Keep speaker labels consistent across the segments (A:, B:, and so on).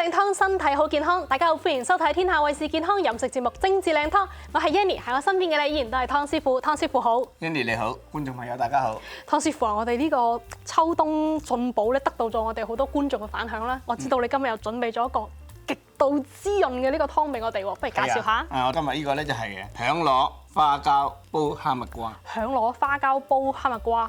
A: 靚湯，身體好健康。大家好，歡迎收睇天下衛視健康飲食節目《精緻靚湯》。我係 Yanny，喺我身邊嘅你依然都係湯師傅。湯師傅好
B: ，Yanny 你好，觀眾朋友大家好。
A: 湯師傅啊，我哋呢個秋冬進補咧，得到咗我哋好多觀眾嘅反響啦。我知道你今日又準備咗一個極度滋潤嘅呢個湯俾我哋喎，不如介紹下。
B: 我今日呢個咧就係響螺花膠煲哈密瓜。
A: 響螺花膠煲哈密瓜。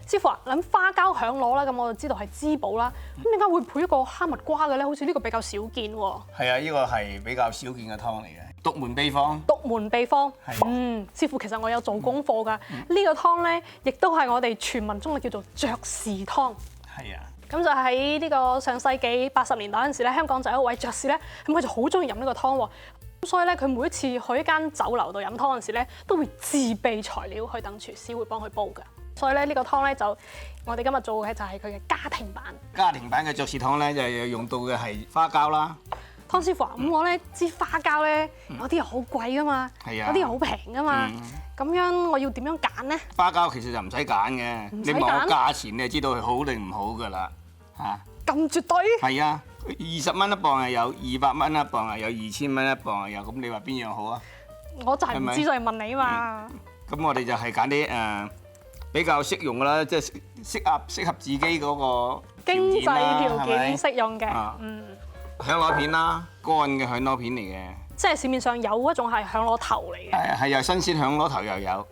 A: 師傅啊，諗花膠響螺啦，咁我就知道係滋補啦。咁點解會配一個哈密瓜嘅咧？好似呢個比較少見喎。
B: 係啊，呢個係比較少見嘅湯嚟嘅，獨門秘方。
A: 獨門秘方。
B: 係。
A: 師傅其實我有做功課㗎。呢個湯咧，亦都係我哋傳聞中嘅叫做爵士湯。
B: 係啊。
A: 咁就喺呢個上世紀80年代嗰陣時咧，香港就有一位爵士咧，咁佢就好中意飲呢個湯喎。咁所以咧，佢每一次去一間酒樓度飲湯嗰陣時咧，都會自備材料去等廚師會幫佢煲㗎。所以咧，呢個湯咧就我哋今日做嘅就係佢嘅家庭版。
B: 家庭版嘅爵士湯咧，就用到嘅係花膠啦。
A: 湯師傅啊，咁我咧知花膠咧有啲又好貴㗎嘛，有啲又好平㗎嘛。咁樣我要點樣揀咧？
B: 花膠其實就唔使揀嘅，你望個價錢你就知道佢好定唔好㗎啦嚇。
A: 咁絕對？
B: 係啊，20蚊一磅又有，200蚊一磅又有，2000蚊一磅又有，咁你話邊樣好啊？
A: 我就係唔知，所以問你嘛。
B: 咁我哋就係揀啲比較適用㗎啦，即係適合自己嗰個
A: 經濟條件適用嘅。
B: 響螺片啦，乾嘅響螺片嚟嘅。
A: 即係市面上有嗰種係響螺頭嚟嘅。
B: 係又新鮮響螺頭又有，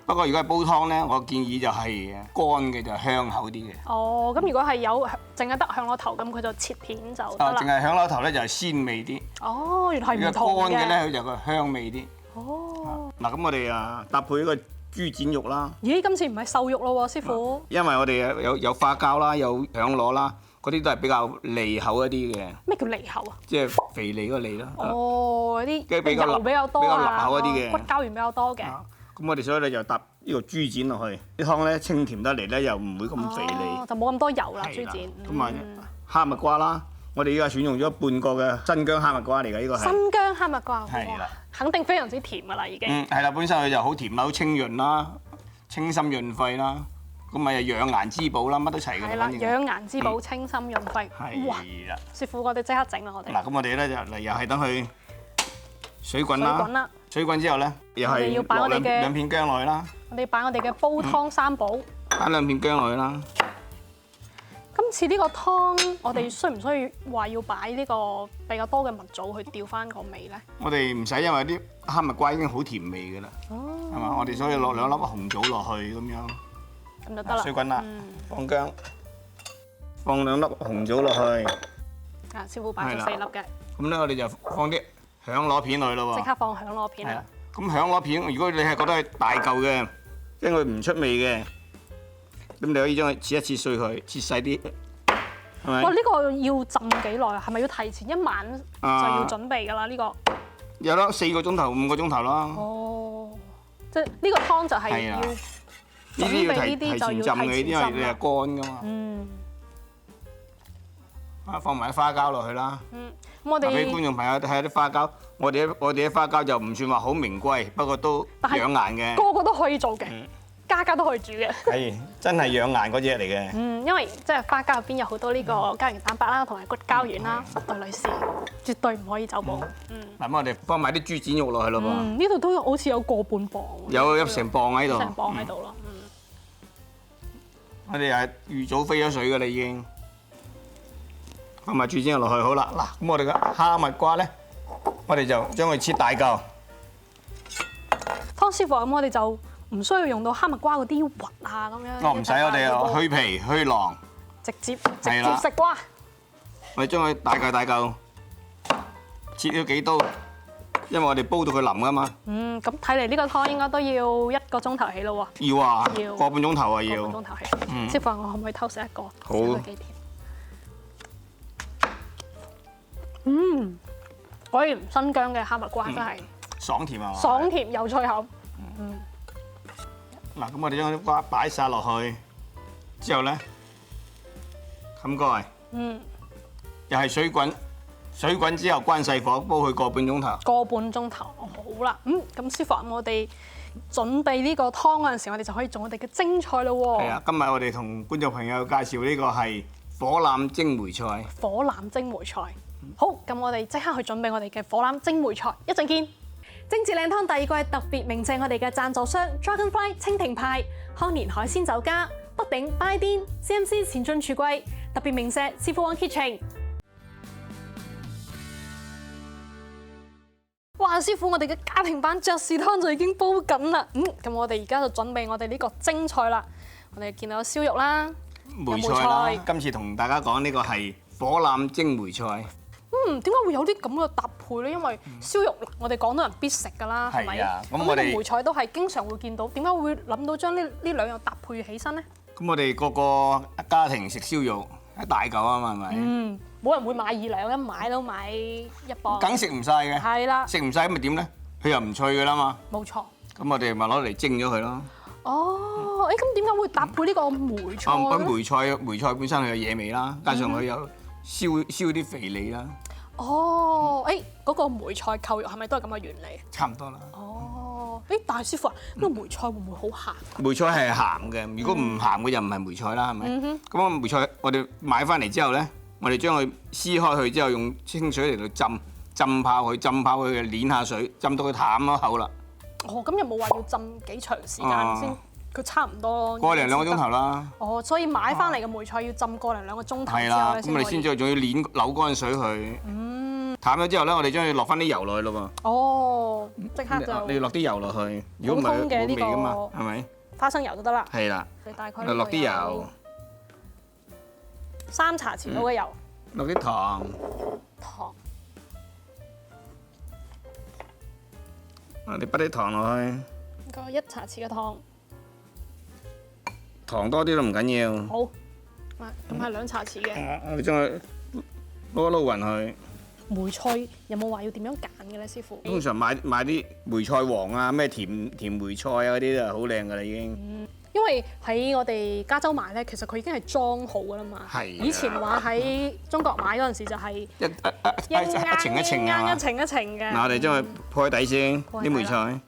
B: 不過如果係煲湯咧，我建議就係乾嘅就香口啲嘅。
A: 哦，咁如果係有淨係得響螺頭，咁佢就切片就得啦。
B: 淨係響螺頭咧就係鮮味啲。
A: 哦，原來係唔同嘅。
B: 如果乾嘅咧，佢就個香味啲。
A: 哦。
B: 嗱，咁我哋搭配呢個豬展肉啦。
A: 咦，今次唔係瘦肉咯喎，師傅。
B: 因為我哋有花膠啦，有響螺啦，嗰啲都係比較利口一啲嘅。
A: 咩叫利口啊？
B: 即係肥膩嗰個膩啦。
A: 哦，啲油比較多
B: 比較立口一啲嘅，
A: 骨膠原比較多嘅。
B: 咁我哋所以咧就搭呢個豬展落去，啲湯咧清甜得嚟咧，又唔會咁肥膩。
A: 就冇咁多油啦，豬展。
B: 咁啊，哈密瓜啦，我哋依家選用咗半個嘅新疆哈密瓜嚟嘅，呢個係。
A: 新疆哈密瓜。
B: 係啦。
A: 肯定非常之甜㗎啦，已經。
B: 係啦，本身佢就好甜啦，好清潤啦，清心潤肺啦，咁咪養顏滋補啦，乜都齊嘅。
A: 係啦，養顏滋補，清心潤肺。
B: 係啦。
A: 師傅，我哋即刻整啦，我哋。
B: 嗱，咁我哋咧就嚟又係等佢水滾啦。水滾之後咧，又係落兩片薑落去啦。
A: 我哋擺我哋嘅煲湯三寶。
B: 擺兩片薑落去啦。
A: 今次呢個湯，我哋需唔需要話要擺呢個比較多嘅蜜棗去調翻個味咧？
B: 我哋唔使，因為啲哈密瓜已經好甜味㗎啦，係嘛？我哋所以落2粒紅棗落去咁樣，
A: 咁就得啦。
B: 水滾啦，放薑，放2粒紅棗落去。
A: 啊，師傅擺咗4粒嘅。
B: 咁咧，我哋就放啲響螺片落去咯喎。
A: 即刻放響螺片啦。
B: 咁響螺片，如果你係覺得係大嚿嘅，因為佢唔出味嘅。咁你可以將佢切一切碎佢，切細啲，係咪？
A: 哇！呢個要浸幾耐啊？係咪要提前1晚就要準備㗎啦？呢個
B: 有得4個鐘頭、5個鐘頭啦。
A: 哦，即係呢個湯就係要準備呢啲就要提前浸嘅，
B: 因為你係乾㗎嘛。放埋啲花膠落去啦。
A: 咁我哋
B: 俾觀眾朋友睇下啲花膠，我哋啲花膠就唔算話好名貴，不過都養顏嘅。
A: 個個都可以做嘅。家家都可以煮嘅，
B: 係真係養顏嗰隻嚟嘅。
A: 因為即係花膠入邊有好多呢個膠原蛋白啦，同埋骨膠原啦，對女士絕對唔可以走寶。
B: 嗱，我哋放埋啲豬展肉落去咯噃。
A: 呢度都好似有個半磅。
B: 有成磅喺度。
A: 成磅喺度咯。
B: 我哋係預早飛咗水㗎啦，已經放埋豬展肉落去，好啦。嗱，咁我哋嘅哈密瓜咧，我哋就將佢切大嚿。
A: 湯師傅，咁我哋就唔需要用到哈密瓜嗰啲核啊咁樣。
B: 哦，唔使，我哋去皮去囊，
A: 直接食瓜。
B: 我哋將佢大嚿切咗幾刀，因為我哋煲到佢腍噶嘛。
A: 咁睇嚟呢個湯應該都要1個鐘頭起咯喎。
B: 要啊，個半鐘頭啊要。
A: 個半鐘頭起。師傅，我可唔可以偷食一個？
B: 好。
A: 幾甜。果然新疆嘅哈密瓜真係
B: 爽甜啊！
A: 爽甜又脆口。
B: 嗱，咁我哋將啲瓜擺晒落去，之後咧冚蓋，又係水滾之後關細火煲佢個半鐘頭。
A: 個半鐘頭，好啦。咁師傅，我哋準備呢個湯嗰陣時，我哋就可以做我哋嘅蒸菜咯喎。
B: 係啊，今日我哋同觀眾朋友介紹呢個係火腩蒸梅菜。
A: 火腩蒸梅菜。好，咁我哋即刻去準備我哋嘅火腩蒸梅菜，一陣見。精緻靚湯第二季特別鳴謝我哋嘅贊助商 Dragonfly 蜻蜓派、康年海鮮酒家、北鼎 By Din、CMC 前進廚櫃，特別鳴謝師傅 One Kitchen。哇！師傅，我哋嘅家庭版爵士湯就已經煲緊啦。咁我哋而家就準備我哋呢個蒸菜啦。我哋見到有燒肉啦，
B: 梅菜啦。今次同大家講呢個係火腩蒸梅菜。
A: 點解會有啲咁嘅搭配咧？因為燒肉我哋廣東人必食㗎啦，係咪？咁呢個梅菜都係經常會見到。點解會諗到將呢兩樣搭配起身咧？
B: 咁我哋個個家庭食燒肉一大嚿啊嘛，係咪？
A: 冇人會買2兩，一買都買1磅。
B: 梗食唔晒嘅。
A: 係啦。
B: 食唔晒咁咪點咧？佢又唔脆㗎啦嘛。
A: 冇錯。
B: 咁我哋咪攞嚟蒸咗佢咯。
A: 哦，咁點解會搭配呢個梅菜咧？
B: 梅菜本身佢有野味啦，加上佢有燒啲肥膩啦。
A: 哦，嗰個梅菜扣肉係咪都係咁嘅原理？
B: 差唔多啦。
A: 哦，大師傅啊，呢個梅菜會唔會好鹹？
B: 梅菜係鹹嘅，如果唔鹹嘅就唔係梅菜啦，係咪？咁啊梅菜我哋買翻嚟之後咧，我哋將佢撕開佢之後，用清水嚟到浸泡佢，攣下水，浸到佢淡咗口啦。
A: 哦，咁有冇話要浸幾長時間先？佢差唔多
B: 個零2個鐘頭啦。
A: 哦，所以買翻嚟嘅梅菜要浸個零2個鐘頭之後
B: 係啦，
A: 咧
B: 咁我哋先再仲要扭乾水佢。淡咗之後咧，我哋將佢落翻啲油落去咯喎。
A: 哦，即刻就
B: 你要落啲油落去，如果唔係冇味噶嘛，係咪？
A: 花生油就得啦。
B: 係啦。
A: 你大概
B: 落啲油
A: ，3茶匙到嘅油。
B: 落啲糖。我哋擺啲糖落去。
A: 個1茶匙嘅糖。
B: 糖多啲都唔緊要。
A: 好。咁係2茶匙嘅。
B: 我哋將佢撈一撈勻佢。
A: 梅菜有冇話要點樣揀嘅咧，師傅？
B: 通常買啲梅菜王啊，咩甜梅菜啊嗰啲就好靚噶啦已經。
A: 因為喺我哋加州買咧，其實佢已經係裝好噶啦嘛。係。以前話喺中國買嗰陣時就係一程一程嘅。
B: 嗱，我哋將佢鋪喺底先，啲梅菜。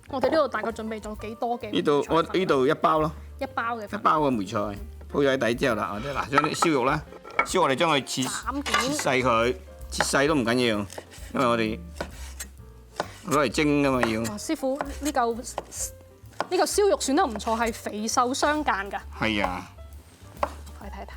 A: 我哋呢度大概準備咗幾多嘅？
B: 呢度1包咯。
A: 1包嘅。
B: 1包嘅梅菜鋪咗喺底之後啦，我哋將啲燒肉咧。燒我哋將佢切細佢，切細都唔緊要，因為我哋攞嚟蒸噶嘛要。哇！
A: 師傅呢嚿燒肉選得唔錯，係肥瘦相間㗎。
B: 係啊。
A: 我哋睇一睇。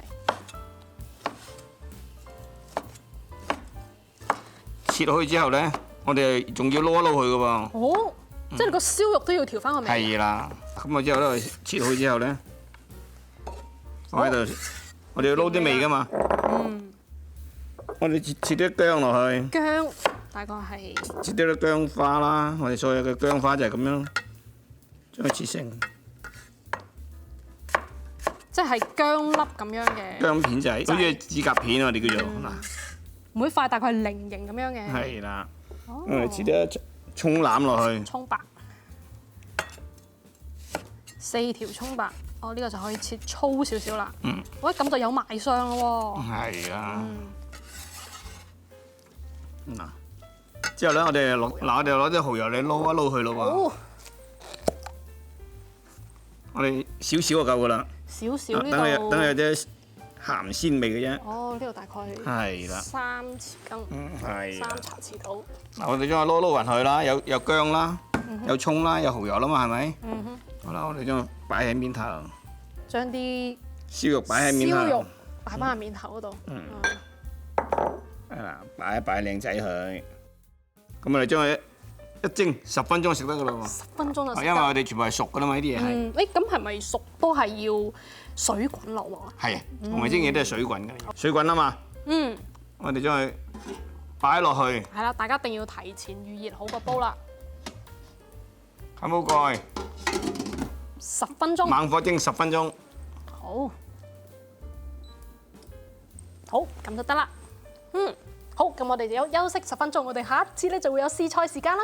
B: 切落去之後咧，我哋仲要撈一撈佢㗎喎。
A: 哦，即係個燒肉都要調翻個味。
B: 係啦，咁我之後咧切落去之後咧，放喺度。我哋要撈啲味噶嘛，我哋切啲薑落去，
A: 薑大概係
B: 切啲薑花啦，我哋所有嘅薑花就係咁樣將佢切成，
A: 即係薑粒咁樣嘅
B: 薑片仔，好似指甲片我哋叫做嗱，
A: 每塊大概係菱形咁樣嘅，
B: 係啦，我哋切啲葱欖落去，
A: 葱白，4條葱白。呢個就可以切粗少少啦。喂，咁就有賣相咯喎。
B: 係啊。嗱，之後咧，我哋攞啲蠔油嚟撈一撈佢咯喎。我哋少少就夠噶啦。
A: 少少呢度。
B: 等佢有啲鹹鮮味嘅啫。
A: 哦，呢度大概
B: 係啦。
A: 3匙羹。係。3茶匙到。
B: 嗱，我哋將佢撈勻佢啦，有薑啦，有葱啦，有蠔油啦嘛，係咪？好啦，我哋將佢擺喺面頭，
A: 將啲
B: 燒肉擺喺面頭，
A: 燒肉擺翻喺面頭嗰度。
B: 係啦，擺一擺靚仔佢。咁我哋將佢一蒸10分鐘食得噶啦喎。
A: 10分鐘就食得。
B: 因為我哋全部係熟噶啦嘛，呢啲嘢係。
A: 咁係咪熟都係要水滾落喎？
B: 係，同埋蒸嘢都係水滾嘅。水滾啊嘛。我哋將佢擺落去。
A: 係啦，大家一定要提前預熱好個煲啦。
B: 冚好蓋。
A: 10分鐘。
B: 猛火蒸10分鐘。
A: 好，咁就得啦。好，咁我哋就休息10分鐘，我哋下一節咧就會有試菜時間啦。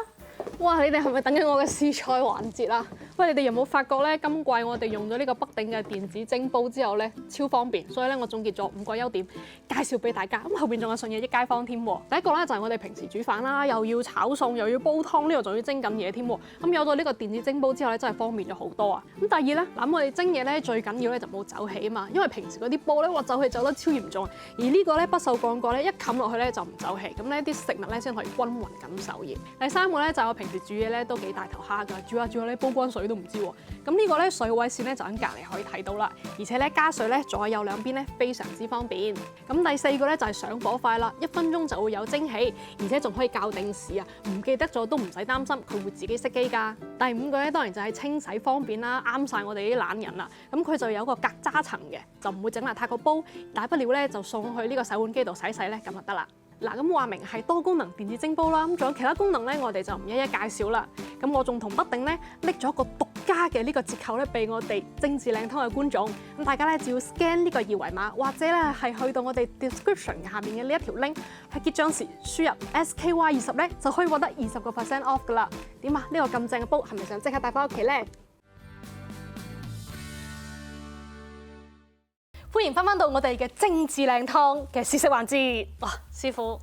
A: 哇，你哋係咪等緊我嘅試菜環節啊？喂，你哋有冇發覺咧？今季我哋用咗呢個北鼎嘅電子蒸煲之後咧，超方便，所以咧我總結咗5個優點介紹俾大家。咁後邊仲有順嘢益街坊添。第一個咧就係我哋平時煮飯啦，又要炒餸，又要煲湯，呢度仲要蒸緊嘢添。咁有咗呢個電子蒸煲之後咧，真係方便咗好多啊！咁第二咧，嗱我哋蒸嘢咧最緊要咧就冇走氣啊嘛，因為平時嗰啲煲咧，哇走氣走得超嚴重啊。而呢個咧不鏽鋼蓋咧一冚落去咧就唔走氣，咁呢啲食物咧先可以均勻咁受熱。第三個咧就係我平時煮嘢咧都幾大頭蝦㗎，煮下煮下咧煲乾水都唔知喎。咁呢個咧水位線咧就喺隔離可以睇到啦，而且咧加水咧左右兩邊咧非常之方便。咁第四個咧就係上火快啦，1分鐘就會有蒸氣，而且仲可以校定時啊，唔記得咗都唔使擔心佢會自己熄機㗎。第5個咧當然就係清洗方便啦，啱晒我哋啲懶人啦。咁佢就有個隔渣層嘅，就唔會整邋遢個煲，大不了咧就送去呢個洗碗機度洗洗咧咁就得啦。嗱，咁話明係多功能電子蒸煲啦，咁仲有其他功能咧，我哋就唔一一介紹啦。咁我仲同北鼎咧拎咗一個獨家嘅呢個折扣咧，俾我哋精緻靚湯嘅觀眾。咁大家咧只要 scan 呢個二維碼，或者咧係去到我哋 description 下面嘅呢一條 link，喺結賬時輸入 SKY20咧，就可以獲得20% off 噶啦。點啊？呢個咁正嘅煲係咪想即刻帶翻屋企咧？歡迎翻到我哋嘅精緻靚湯嘅試食環節。哇，師傅，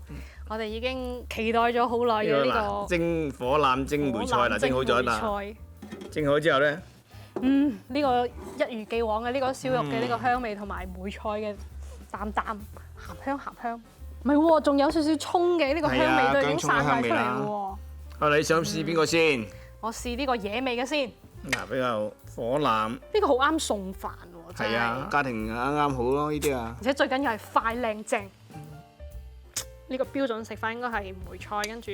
A: 我哋已經期待咗好耐嘅呢個
B: 蒸火腩蒸梅菜啦，蒸好咗啦。蒸好之後咧，
A: 呢個一如既往嘅呢個燒肉嘅呢個香味同埋梅菜嘅淡淡鹹香鹹香，唔係喎，仲有少少葱嘅呢個香味都已經散晒出嚟喎。
B: 你想試邊個先？
A: 我試呢個野味嘅先。
B: 嗱，比較火腩。
A: 呢個好啱餸飯喎，真係。係啊，
B: 家庭啱啱好咯，呢啲啊。
A: 而且最緊要係快靚正。呢個標準食法應該係梅菜，跟住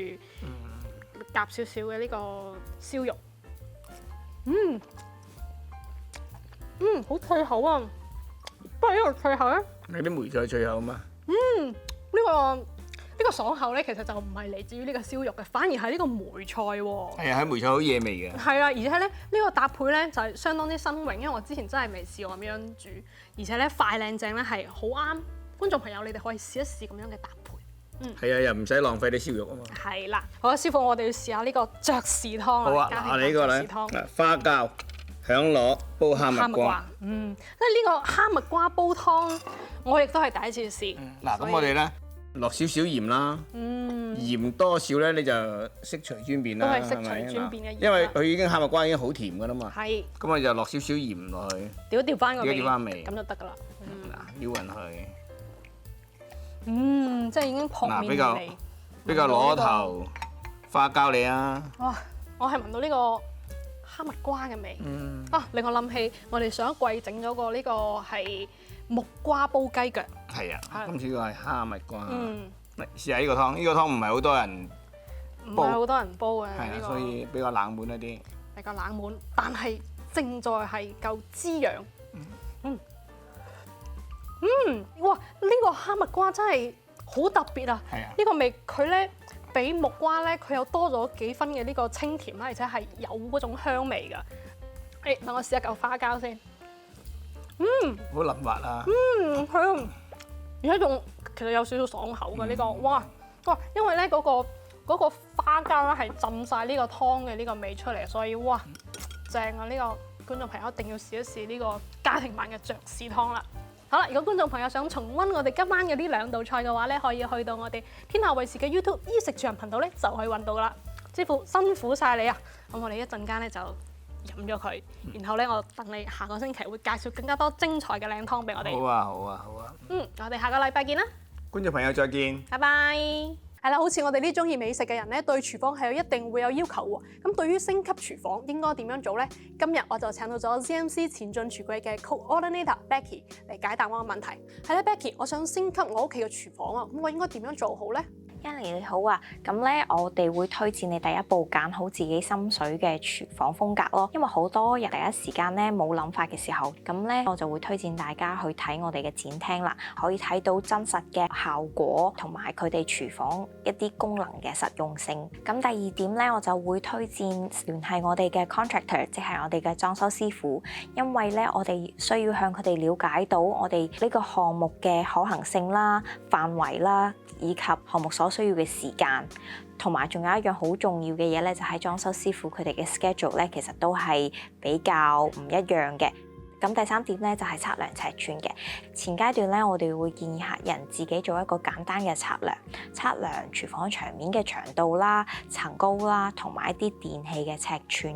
A: 夾少少嘅呢個燒肉。好脆口啊！不過呢個脆口咧，
B: 你啲梅菜脆口啊嘛。
A: 呢個爽口咧，其實就唔係嚟自於呢個燒肉嘅，反而係呢個梅菜喎。
B: 係啊，喺梅菜好野味嘅。係
A: 啊，而且咧呢個搭配咧就係相當之新穎，因為我之前真係未試過咁樣煮，而且咧快靚正咧係好啱觀眾朋友，你哋可以試一試咁樣嘅搭配。
B: 係啊，又唔使浪費啲燒肉啊嘛。
A: 係啦，好啊，師傅，我哋要試下呢個雀士湯啦。
B: 好啊，嗱，你呢個咧，花膠、響螺煲蝦蜜瓜。
A: 因為呢個蝦蜜瓜煲湯，我亦都係第一次試。
B: 嗱，咁我哋咧落少少鹽啦。鹽多少咧你就悉隨尊便啦，
A: 都係悉隨尊便嘅鹽。
B: 因為佢已經蝦蜜瓜已經好甜㗎啦嘛。
A: 係。咁
B: 我就落少少鹽落去。
A: 調翻個味。
B: 調翻味。
A: 咁就得㗎啦。
B: 嗱，撩勻佢。
A: 即係已經撲面而嚟。
B: 比較攞頭花膠你啊！
A: 哇！我係聞到呢個蝦蜜瓜嘅味。令我諗起我哋上一季整咗個呢個係木瓜煲雞腳。
B: 係啊，今次呢個係蝦蜜瓜。嚟試下呢個湯，呢個湯唔係好多人煲，
A: 唔係好多人煲嘅。
B: 係啊，所以比較冷門一啲。
A: 比較冷門，但係正在係夠滋養。哇！呢個蝦蜜瓜真係好特別啊！呢個味佢咧比木瓜咧，佢有多咗幾分嘅呢個清甜啦，而且係有嗰種香味㗎。等我試一嚿花膠先。
B: 好淋滑啊！
A: 係啊，而且仲其實有少少爽口㗎呢個。哇！因為咧嗰個花膠咧係浸晒呢個湯嘅呢個味出嚟，所以哇正啊！呢個觀眾朋友一定要試一試呢個家庭版嘅雀士湯啦。好啦，如果觀眾朋友想重溫我哋今晚嘅呢2道菜嘅話咧，可以去到我哋天下衛視嘅 YouTube 衣食住行頻道咧，就可以揾到噶啦。師傅辛苦晒你啊！咁我哋一陣間咧就飲咗佢，然後咧我等你下個星期會介紹更加多精彩嘅靚湯俾我哋。好啊，好啊，好啊。我哋下個禮拜見啦。觀眾朋友再見。拜拜。係啦，好似我哋呢中意美食嘅人咧，對廚房係一定會有要求喎。咁對於升級廚房應該點樣做呢？今日我就請到咗 ZMC 前進廚櫃嘅 Coordinator Becky 嚟解答我個問題。係咧 ，Becky，我想升級我屋企嘅廚房啊，咁我應該點樣做好呢？
C: 欣妮你好啊，咁咧我哋會推薦你第一步揀好自己心水嘅廚房風格咯，因為好多人第一時間咧冇諗法嘅時候，咁咧我就會推薦大家去睇我哋嘅展廳啦，可以睇到真實嘅效果同埋佢哋廚房一啲功能嘅實用性。咁第二點咧，我就會推薦聯繫我哋嘅 contractor， 即係我哋嘅裝修師傅，因為咧我哋需要向佢哋了解到我哋呢個項目嘅可行性啦、範圍啦，以及項目所需要嘅時間，同埋仲有一樣好重要嘅嘢咧，就係裝修師傅佢哋嘅 schedule 咧，其實都係比較唔一樣嘅。咁第三點咧就係測量尺寸嘅。前階段咧，我哋會建議客人自己做一個簡單嘅測量，測量廚房牆面嘅長度啦、層高啦，同埋一啲電器嘅尺寸。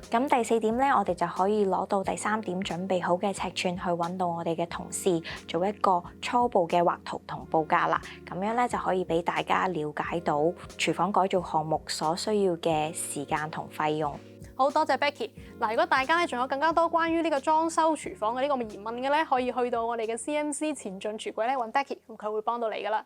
C: 咁第四點咧，我哋就可以攞到第三點準備好嘅尺寸去揾到我哋嘅同事，做一個初步嘅畫圖同報價啦。咁樣咧就可以俾大家了解到廚房改造項目所需要嘅時間同費用。
A: 好多謝 Becky。嗱，如果大家咧仲有更加多關於呢個裝修廚房嘅呢個疑問嘅咧，可以去到我哋嘅 CMC 前進廚櫃咧揾 Becky，咁佢會幫到你噶啦。